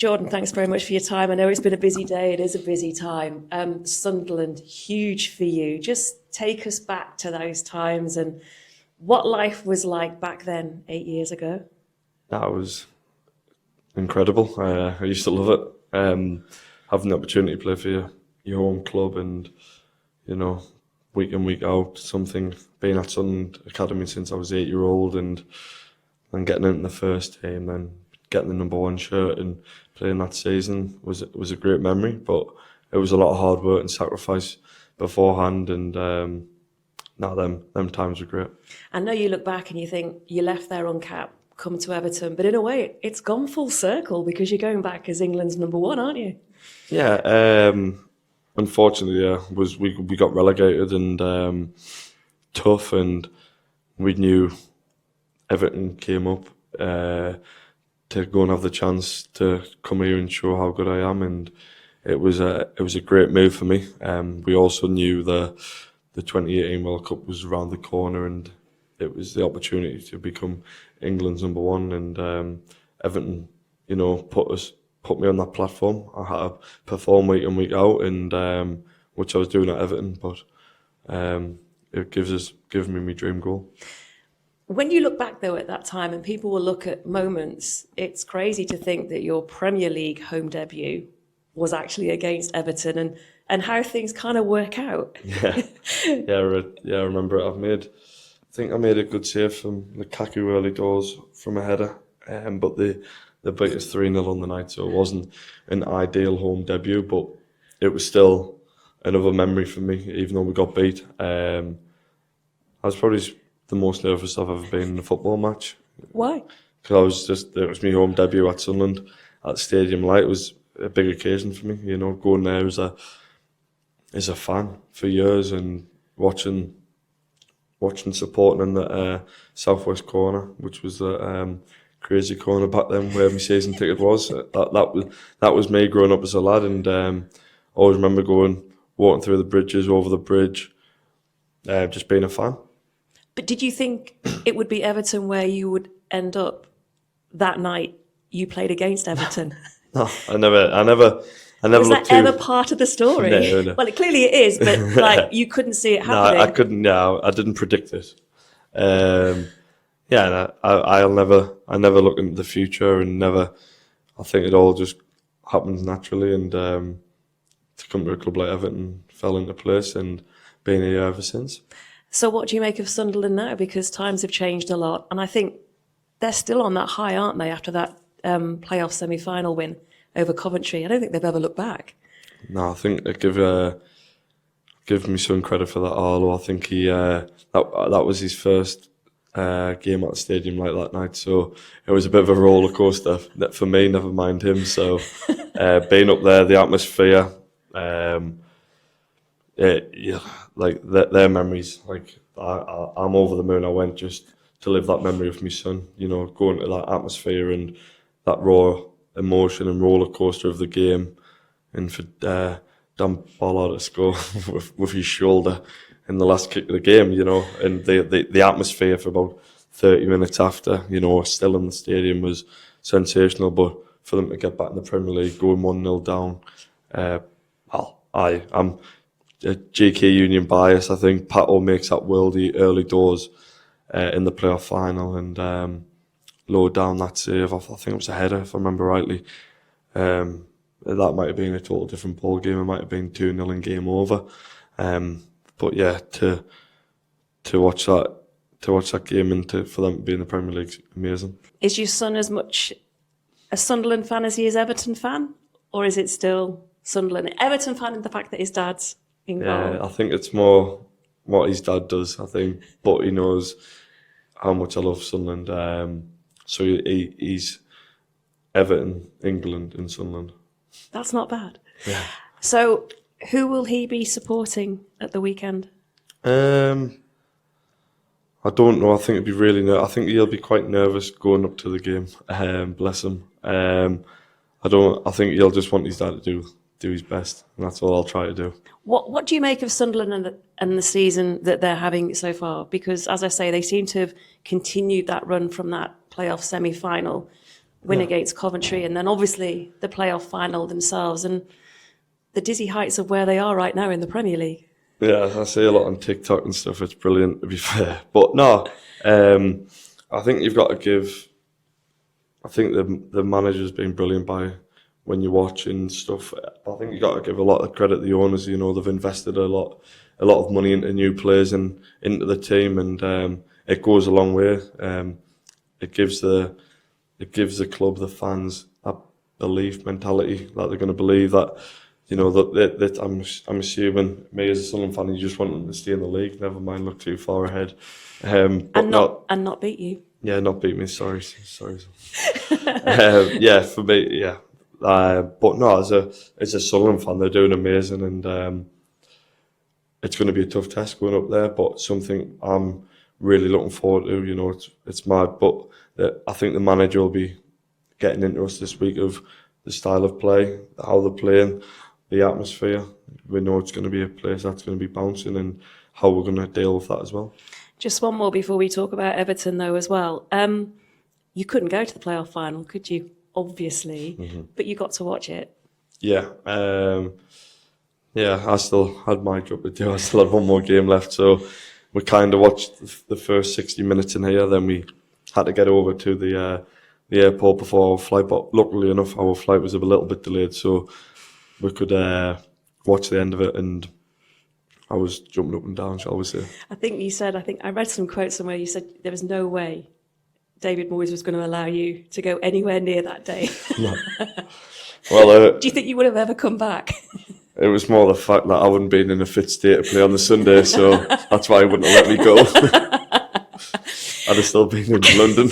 Jordan, thanks very much for your time. I know it's been a busy day. It is a busy time. Sunderland, huge for you. Just take us back to those times and what life was like back then, 8 years ago. That was incredible. I used to love it. Having the opportunity to play for your home club and, week in, week out, being at Sunderland Academy since I was 8-year-old and getting into the first team, then getting the number 1 shirt and playing that season was a great memory. But it was a lot of hard work and sacrifice beforehand, and them times were great. I know you look back and you think you left there uncapped, come to Everton, but in a way it's gone full circle because you're going back as England's number 1, aren't you? Yeah, unfortunately, we got relegated and tough, and we knew Everton came up to go and have the chance to come here and show how good I am, and it was a great move for me. We also knew the 2018 World Cup was around the corner, and it was the opportunity to become England's number 1. And Everton, put me on that platform. I had to perform week in, week out, and which I was doing at Everton. But it given me my dream goal. When you look back, though, at that time, and people will look at moments, it's crazy to think that your Premier League home debut was actually against Everton, and how things kind of work out. Yeah, I remember it. I think I made a good save from Lukaku early doors from a header, but they beat us 3-0 on the night, so it wasn't an ideal home debut, but it was still another memory for me, even though we got beat. I was probably the most nervous I've ever been in a football match. Why? Because it was my home debut at Sunderland at Stadium Light. It was a big occasion for me, going there as a fan for years and watching supporting in the southwest corner, which was the crazy corner back then where my season ticket was. That was me growing up as a lad, and I always remember walking through the bridges, over the bridge, just being a fan. But did you think it would be Everton where you would end up that night you played against Everton? No, I never. Was that ever part of the story? No. Well, clearly it is, but you couldn't see it happening. No, I couldn't. No, I didn't predict it. I never look into the future, and I think it all just happens naturally, and to come to a club like Everton fell into place, and been here ever since. So what do you make of Sunderland now? Because times have changed a lot, and I think they're still on that high, aren't they, after that playoff semi-final win over Coventry? I don't think they've ever looked back. No, I think they give me some credit for that, Arlo. I think he that was his first game at the stadium like that night, so it was a bit of a roller coaster for me, never mind him. So being up there, the atmosphere, their memories, I'm over the moon. I went just to live that memory with my son, going to that atmosphere and that raw emotion and roller coaster of the game, and for Dan Ballard to score with his shoulder in the last kick of the game, and the atmosphere for about 30 minutes after, still in the stadium was sensational. But for them to get back in the Premier League, going 1-0 down, I'm a GK Union bias. I think Pato makes that worldy early doors in the playoff final, and lowered down that save. I think it was a header, if I remember rightly. That might have been a total different ball game. It might have been 2-0 in game over. But yeah, to watch that game and for them to be in the Premier League, amazing. Is your son as much a Sunderland fan as he is Everton fan, or is it still Sunderland? Everton fan in the fact that his dad's involved. Yeah, I think it's more what his dad does. I think, but he knows how much I love Sunderland. So he's Everton, England, and Sunderland. That's not bad. Yeah. So who will he be supporting at the weekend? I don't know. I think it'd be I think he'll be quite nervous going up to the game. Bless him. I think he'll just want his dad to do his best, and that's all I'll try to do. What do you make of Sunderland and the season that they're having so far? Because, as I say, they seem to have continued that run from that playoff semi-final. win against Coventry, and then obviously the playoff final themselves, and the dizzy heights of where they are right now in the Premier League. Yeah, I see a lot on TikTok and stuff. It's brilliant, to be fair. But no, I think you've got to give. I think the manager's been brilliant by when you watch and stuff. I think you've got to give a lot of credit to the owners. You know, they've invested a lot of money into new players and into the team, and it goes a long way. It gives the club, the fans, that belief mentality that they're going to believe that. You know, that I'm assuming, me as a Sunderland fan, you just want them to stay in the league, never mind look too far ahead. And not beat you. Yeah, not beat me, sorry. Yeah, for me, yeah. But no, as a Sunderland fan, they're doing amazing, and it's going to be a tough test going up there, but something I'm really looking forward to. You know, it's mad, but I think the manager will be getting into us this week of the style of play, how they're playing, the atmosphere. We know it's going to be a place that's going to be bouncing, and how we're going to deal with that as well. Just one more before we talk about Everton, though, as well. You couldn't go to the playoff final, could you? Obviously, but you got to watch it. Yeah, I still had my job to do. I still had one more game left, so we kind of watched the first 60 minutes in here. Then we had to get over to the airport before our flight. But luckily enough, our flight was a little bit delayed, so we could watch the end of it, and I was jumping up and down, shall we say. I think I read some quotes somewhere, you said there was no way David Moyes was going to allow you to go anywhere near that day. No. Well, do you think you would have ever come back? It was more the fact that I wouldn't been in a fit state to play on the Sunday, so that's why he wouldn't have let me go. I'd have still been in London.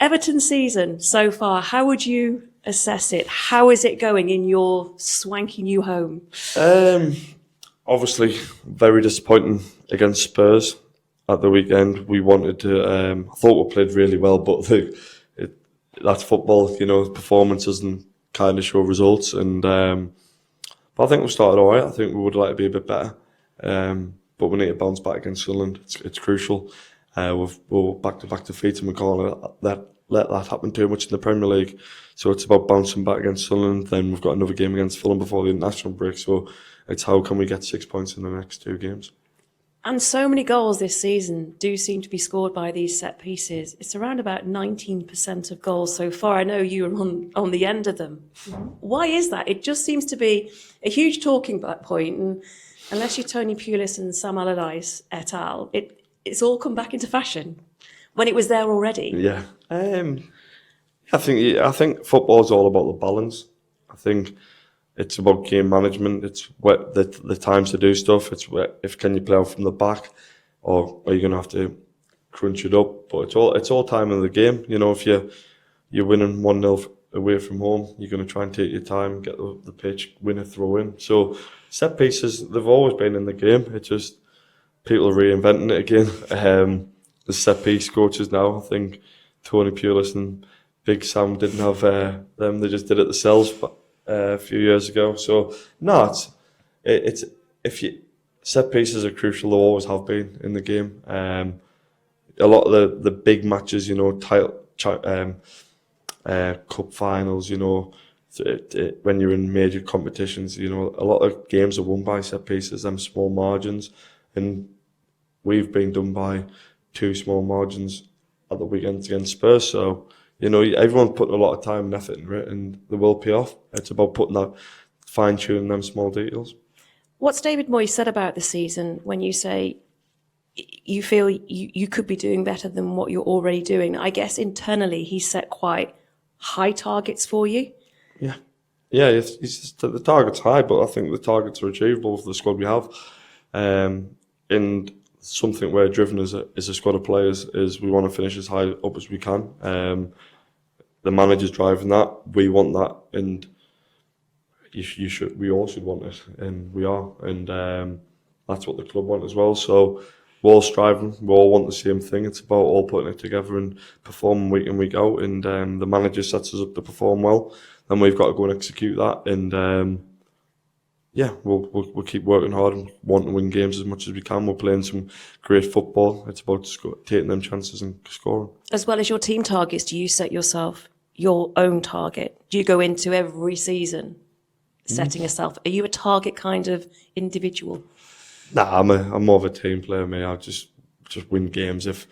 Everton season so far, how would you assess it? How is it going in your swanky new home? Obviously, very disappointing against Spurs at the weekend. We wanted to. I thought we played really well, but that's football. You know, performance doesn't kind of show results, and but I think we started all right. I think we would like to be a bit better, but we need to bounce back against Sunderland. It's crucial. We're back-to-back defeats, and we can't let that happen too much in the Premier League. So it's about bouncing back against Sunderland. Then we've got another game against Fulham before the international break. So it's how can we get 6 points in the next two games. And so many goals this season do seem to be scored by these set pieces. It's around about 19% of goals so far. I know you are on the end of them. Why is that? It just seems to be a huge talking point. And unless you're Tony Pulis and Sam Allardyce et al., it's all come back into fashion when it was there already. Yeah. I think football's all about the balance. I think it's about game management. It's the times to do stuff. It's can you play out from the back, or are you going to have to crunch it up? But it's all time in the game. You know, if you're winning 1-0 away from home, you're going to try and take your time, get the pitch, win a throw in. So set pieces, they've always been in the game. It's just people are reinventing it again. The set piece coaches now, I think Tony Pulis and Big Sam didn't have them. They just did it themselves a few years ago. So no, it's set pieces are crucial. They always have been in the game. A lot of the big matches, you know, cup finals, you know, when you're in major competitions, you know, a lot of games are won by set pieces, them small margins, and we've been done by 2 small margins at the weekend against Spurs. So, you know, everyone's putting a lot of time and effort into it, and they will pay off. It's about putting that, fine-tuning them small details. What's David Moyes said about the season when you say you feel you could be doing better than what you're already doing? I guess internally he's set quite high targets for you. Yeah. Yeah, it's just, the target's high, but I think the targets are achievable for the squad we have. And something we're driven as a squad of players is we want to finish as high up as we can. The manager's driving that. We want that, and we all should want it, and we are, and that's what the club want as well. So we're all striving. We all want the same thing. It's about all putting it together and performing week in, week out. And the manager sets us up to perform well, and we've got to go and execute that. And yeah, we'll keep working hard and want to win games as much as we can. We're playing some great football. It's about taking them chances and scoring. As well as your team targets, do you set yourself your own target? Do you go into every season setting yourself? Are you a target kind of individual? Nah, I'm more of a team player, mate. I just win games. If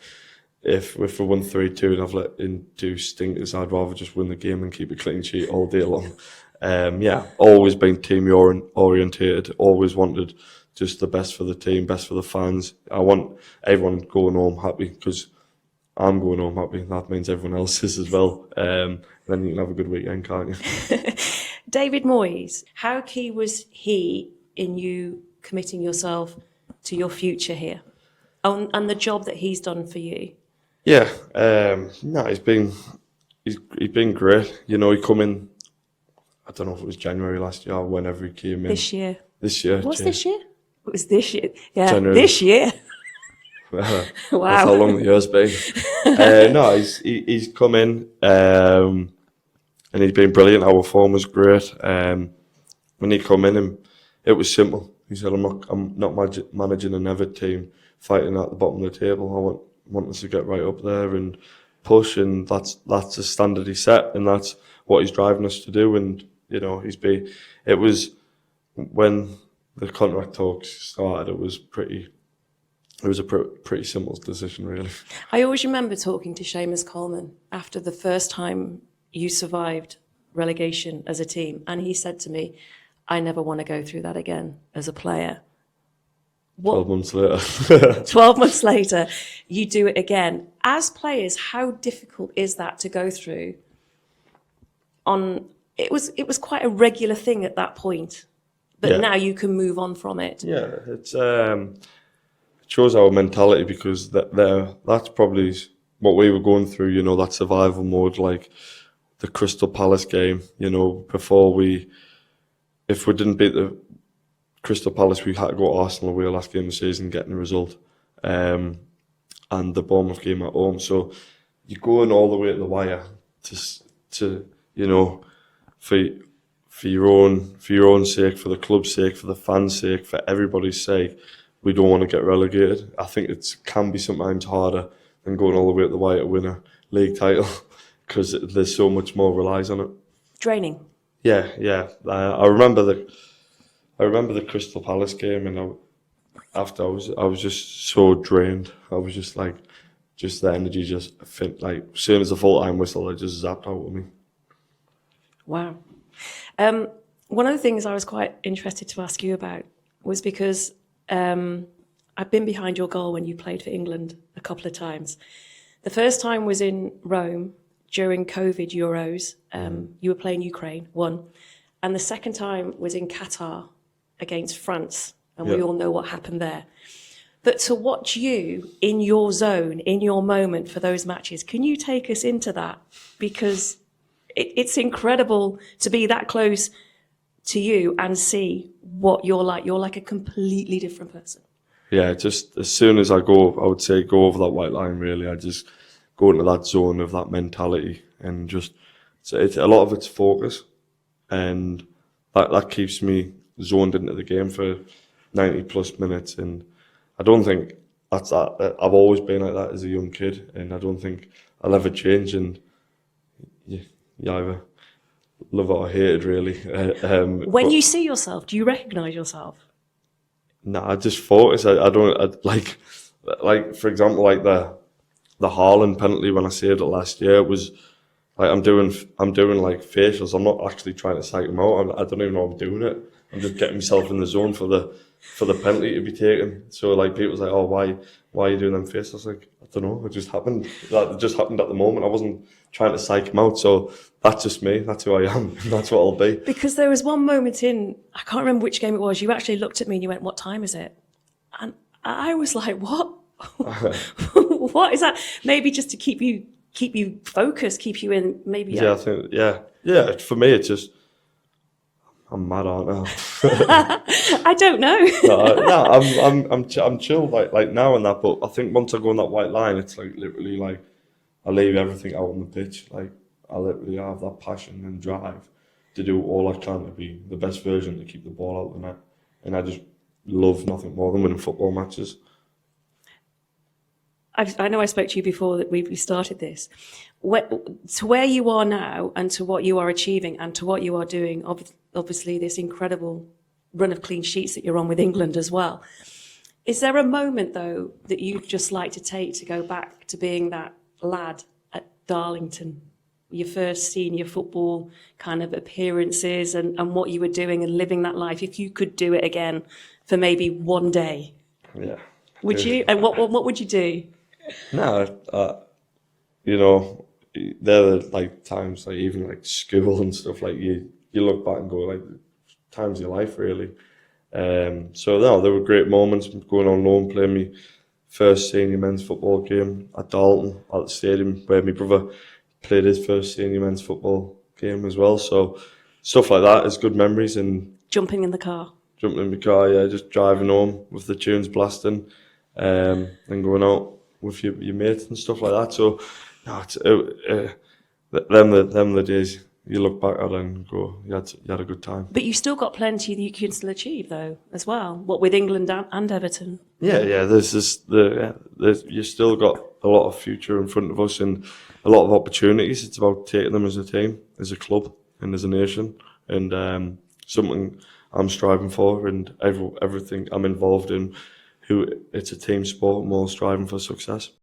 we won 3-2 and I've let in 2 stinkers, I'd rather just win the game and keep a clean sheet all day long. Yeah, always been team orientated. Always wanted just the best for the team, best for the fans. I want everyone going home happy because I'm going home happy. That means everyone else is as well. Then you can have a good weekend, can't you? David Moyes, how key was he in you committing yourself to your future here and the job that he's done for you? Yeah, no, he's been great. You know, he come in, I don't know if it was January last year or whenever he came in. This year. This year. Was this year? It was this year. Yeah, January. this year. Wow. Wow. That's how long the year's been. No, he's come in and he's been brilliant. Our form was great. When he come in, it was simple. He said, I'm not managing an Everton team fighting at the bottom of the table. I want us to get right up there and push, and that's the standard he set, and that's what he's driving us to do. And you know, it was when the contract talks started, it was a pretty simple decision, really. I always remember talking to Seamus Coleman after the first time you survived relegation as a team, and he said to me, I never want to go through that again as a player. 12 months later. 12 months later, you do it again. As players, how difficult is that to go through? It was quite a regular thing at that point, but now you can move on from it. Yeah, it shows our mentality, because that's probably what we were going through. You know, that survival mode, like the Crystal Palace game. You know, if we didn't beat the Crystal Palace, we had to go to Arsenal away last game of the season, getting a result, and the Bournemouth game at home. So you're going all the way to the wire to you know, for your own sake, for the club's sake, for the fans' sake, for everybody's sake. We don't want to get relegated. I think it can be sometimes harder than going all the way to the wire to win a league title, because there's so much more relies on it. Draining. Yeah. I remember the Crystal Palace game, and after I was just so drained. I was just like, the energy like as soon as the full-time whistle, it just zapped out of me. Wow. One of the things I was quite interested to ask you about was because I've been behind your goal when you played for England a couple of times. The first time was in Rome during COVID Euros. You were playing Ukraine, won. And the second time was in Qatar against France. And we all know what happened there. But to watch you in your zone, in your moment for those matches, can you take us into that? Because it's incredible to be that close to you and see what you're like. You're like a completely different person. Yeah, just as soon as I would say go over that white line, really. I just go into that zone of that mentality, and just, it's a lot of it's focus, and that keeps me zoned into the game for 90 plus minutes. And I don't think that's that. I've always been like that as a young kid, and I don't think I'll ever change. And you either love it or hate it, really. When you see yourself, do you recognise yourself? No, I just focus. I don't like for example, like the Haaland penalty when I saved it last year. It was like I'm doing like facials. I'm not actually trying to psych him out. I don't even know I'm doing it. I'm just getting myself in the zone for the penalty to be taken. So like people's like, oh, why are you doing them faces? I was like, I don't know. It just happened. It just happened at the moment. I wasn't trying to psych him out. So that's just me. That's who I am. That's what I'll be. Because there was one moment I can't remember which game it was. You actually looked at me and you went, "What time is it?" And I was like, "What? What is that?" Maybe just to keep you focused, keep you in. Maybe. Yeah, I think. Yeah. For me, it's just. I'm mad, aren't I? I don't know. I'm chill like now and that, but I think once I go on that white line, it's like literally like I leave everything out on the pitch. Like I literally have that passion and drive, to do all I can to be the best version, to keep the ball out of the net. And I just love nothing more than winning football matches. I know I spoke to you before that we started this. To where you are now and to what you are achieving and to what you are doing, obviously this incredible run of clean sheets that you're on with England as well. Is there a moment, though, that you'd just like to take to go back to being that lad at Darlington, your first senior football kind of appearances and what you were doing and living that life, if you could do it again for maybe one day? Yeah. Would you? And what would you do? No, you know, they're the, like times like even like school and stuff, like you look back and go like times of your life really. So no, there were great moments going on loan, playing my first senior men's football game at Dalton at the stadium where my brother played his first senior men's football game as well. So stuff like that is good memories. And Jumping in the car. jumping in my car, yeah, just driving home with the tunes blasting, and going out with your mates and stuff like that. So, no, it's, them the days you look back at and go, you had a good time. But you still got plenty that you can still achieve, though, as well. What with England and Everton? Yeah. You still got a lot of future in front of us and a lot of opportunities. It's about taking them as a team, as a club, and as a nation, and something I'm striving for, and everything I'm involved in. It's a team sport, and we're all striving for success.